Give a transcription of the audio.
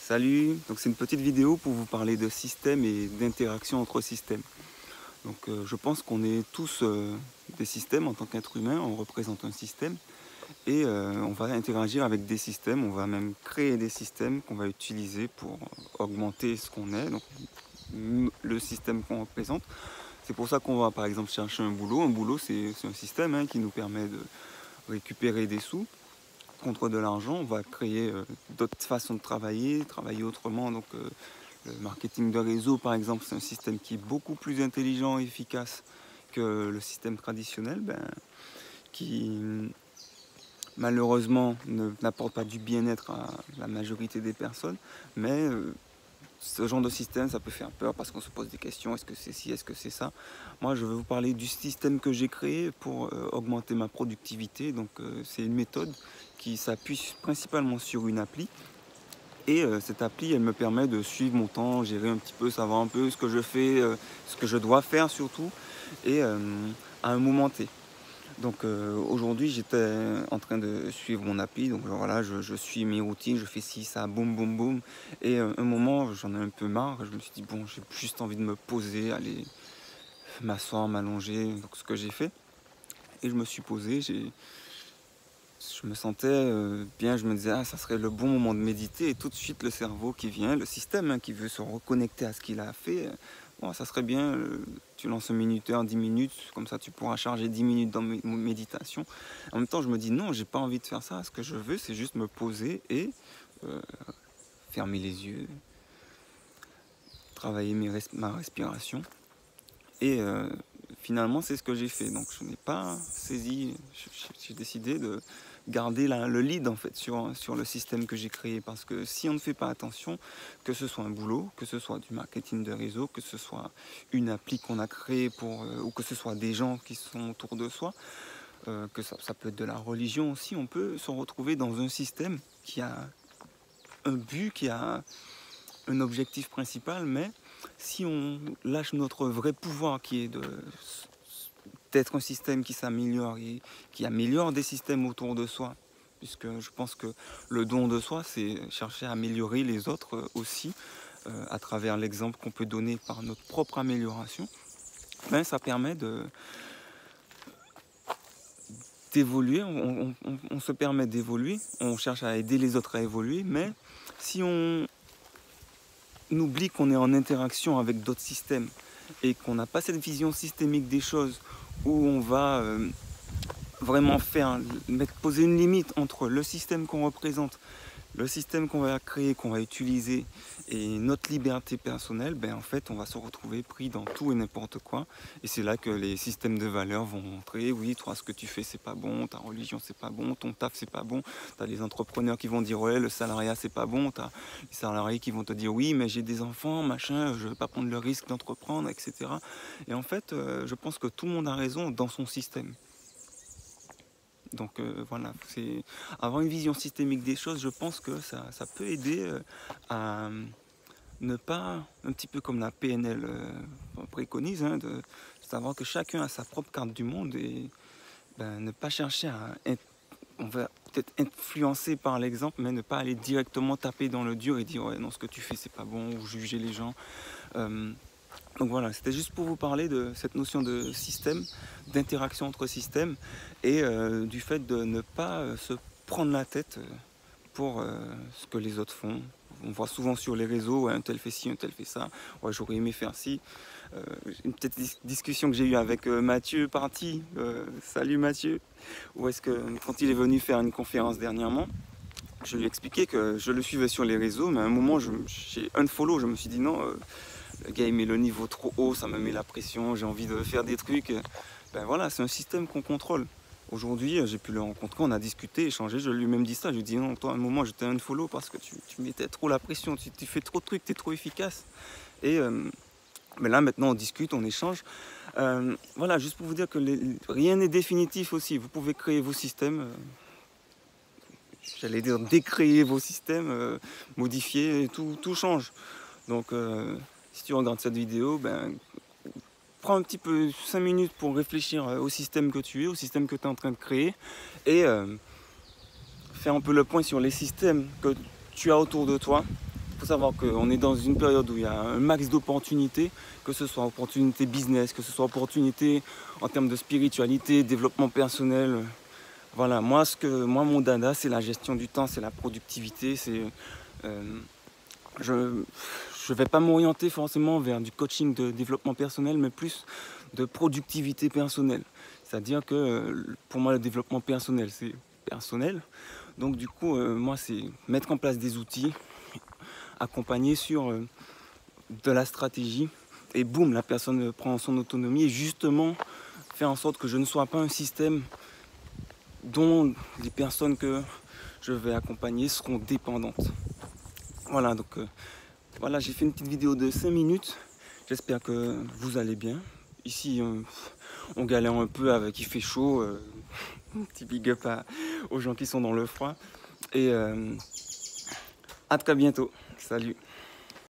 Salut, donc c'est une petite vidéo pour vous parler de système et d'interaction entre systèmes. Donc je pense qu'on est tous des systèmes en tant qu'être humain, on représente un système et on va interagir avec des systèmes, on va même créer des systèmes qu'on va utiliser pour augmenter ce qu'on est, donc le système qu'on représente. C'est pour ça qu'on va par exemple chercher un boulot. Un boulot c'est un système qui nous permet de récupérer des sous contre de l'argent. On va créer d'autres façons de travailler autrement. Donc le marketing de réseau par exemple, c'est un système qui est beaucoup plus intelligent et efficace que le système traditionnel, qui malheureusement n'apporte pas du bien-être à la majorité des personnes, mais ce genre de système, ça peut faire peur parce qu'on se pose des questions, est-ce que c'est ci, est-ce que c'est ça? Moi, je vais vous parler du système que j'ai créé pour augmenter ma productivité. Donc, c'est une méthode qui s'appuie principalement sur une appli. Et cette appli, elle me permet de suivre mon temps, gérer un petit peu, savoir un peu ce que je fais, ce que je dois faire surtout, et à un moment T. Donc aujourd'hui j'étais en train de suivre mon appli, donc voilà, je suis mes routines, je fais ci, ça, boum, boum, boum. Et un moment j'en ai un peu marre, je me suis dit bon, j'ai juste envie de me poser, aller m'asseoir, m'allonger, donc ce que j'ai fait. Et je me suis posé, je me sentais bien, je me disais ça serait le bon moment de méditer, et tout de suite le cerveau qui vient, le système qui veut se reconnecter à ce qu'il a fait. Bon, ça serait bien, tu lances un minuteur, 10 minutes, comme ça tu pourras charger 10 minutes dans mes méditations. En même temps, je me dis non, j'ai pas envie de faire ça. Ce que je veux, c'est juste me poser et fermer les yeux, travailler ma respiration. Et finalement, c'est ce que j'ai fait. Donc, je n'ai pas saisi, j'ai décidé de garder le lead en fait sur le système que j'ai créé, parce que si on ne fait pas attention, que ce soit un boulot, que ce soit du marketing de réseau, que ce soit une appli qu'on a créée ou que ce soit des gens qui sont autour de soi, que ça peut être de la religion aussi, on peut se retrouver dans un système qui a un but, qui a un objectif principal, mais si on lâche notre vrai pouvoir qui est d'être un système qui s'améliore et qui améliore des systèmes autour de soi, puisque je pense que le don de soi, c'est chercher à améliorer les autres aussi, à travers l'exemple qu'on peut donner par notre propre amélioration, ça permet d'évoluer, on se permet d'évoluer, on cherche à aider les autres à évoluer, mais si on oublie qu'on est en interaction avec d'autres systèmes et qu'on n'a pas cette vision systémique des choses, où on va vraiment poser une limite entre le système qu'on représente, le système qu'on va créer, qu'on va utiliser, et notre liberté personnelle, en fait, on va se retrouver pris dans tout et n'importe quoi. Et c'est là que les systèmes de valeurs vont montrer, oui, toi, ce que tu fais, c'est pas bon, ta religion, c'est pas bon, ton taf, c'est pas bon. T'as les entrepreneurs qui vont dire, ouais, le salariat, c'est pas bon. T'as les salariés qui vont te dire, oui, mais j'ai des enfants, machin, je vais pas prendre le risque d'entreprendre, etc. Et en fait, je pense que tout le monde a raison dans son système. Donc voilà, c'est avoir une vision systémique des choses, je pense que ça peut aider à ne pas, un petit peu comme la PNL préconise, de savoir que chacun a sa propre carte du monde, et ne pas chercher on va peut-être influencer par l'exemple, mais ne pas aller directement taper dans le dur et dire ouais non, ce que tu fais c'est pas bon, ou juger les gens. Donc voilà, c'était juste pour vous parler de cette notion de système, d'interaction entre systèmes, et du fait de ne pas se prendre la tête pour ce que les autres font. On voit souvent sur les réseaux, ouais, un tel fait ci, un tel fait ça, ouais, j'aurais aimé faire ci. Une petite discussion que j'ai eue avec Mathieu Parti, salut Mathieu, où est-ce que quand il est venu faire une conférence dernièrement, je lui ai expliqué que je le suivais sur les réseaux, mais à un moment j'ai unfollow, je me suis dit non, le gars il met le niveau trop haut, ça me met la pression, j'ai envie de faire des trucs. Voilà, c'est un système qu'on contrôle. Aujourd'hui, j'ai pu le rencontrer, on a discuté, échangé, je lui ai même dit ça, je lui ai dit non, toi à un moment j'étais unfollow parce que tu mettais trop la pression, tu fais trop de trucs, tu es trop efficace. Et mais là maintenant on discute, on échange. Voilà, juste pour vous dire que rien n'est définitif aussi, vous pouvez créer vos systèmes. J'allais dire décréer vos systèmes, modifier, tout change. Donc si tu regardes cette vidéo, prends un petit peu 5 minutes pour réfléchir au système que tu es, au système que tu es en train de créer, et faire un peu le point sur les systèmes que tu as autour de toi, faut savoir qu'on est dans une période où il y a un max d'opportunités, que ce soit opportunités business, que ce soit opportunités en termes de spiritualité, développement personnel. Voilà, moi, mon dada, c'est la gestion du temps, c'est la productivité. Je ne vais pas m'orienter forcément vers du coaching de développement personnel, mais plus de productivité personnelle. C'est-à-dire que pour moi, le développement personnel, c'est personnel. Donc du coup, moi, c'est mettre en place des outils, accompagner sur de la stratégie, et boum, la personne prend son autonomie, et justement faire en sorte que je ne sois pas un système dont les personnes que je vais accompagner seront dépendantes. Voilà, donc voilà, j'ai fait une petite vidéo de 5 minutes. J'espère que vous allez bien. Ici, on galère un peu avec, il fait chaud. Petit big up aux gens qui sont dans le froid. Et à très bientôt. Salut.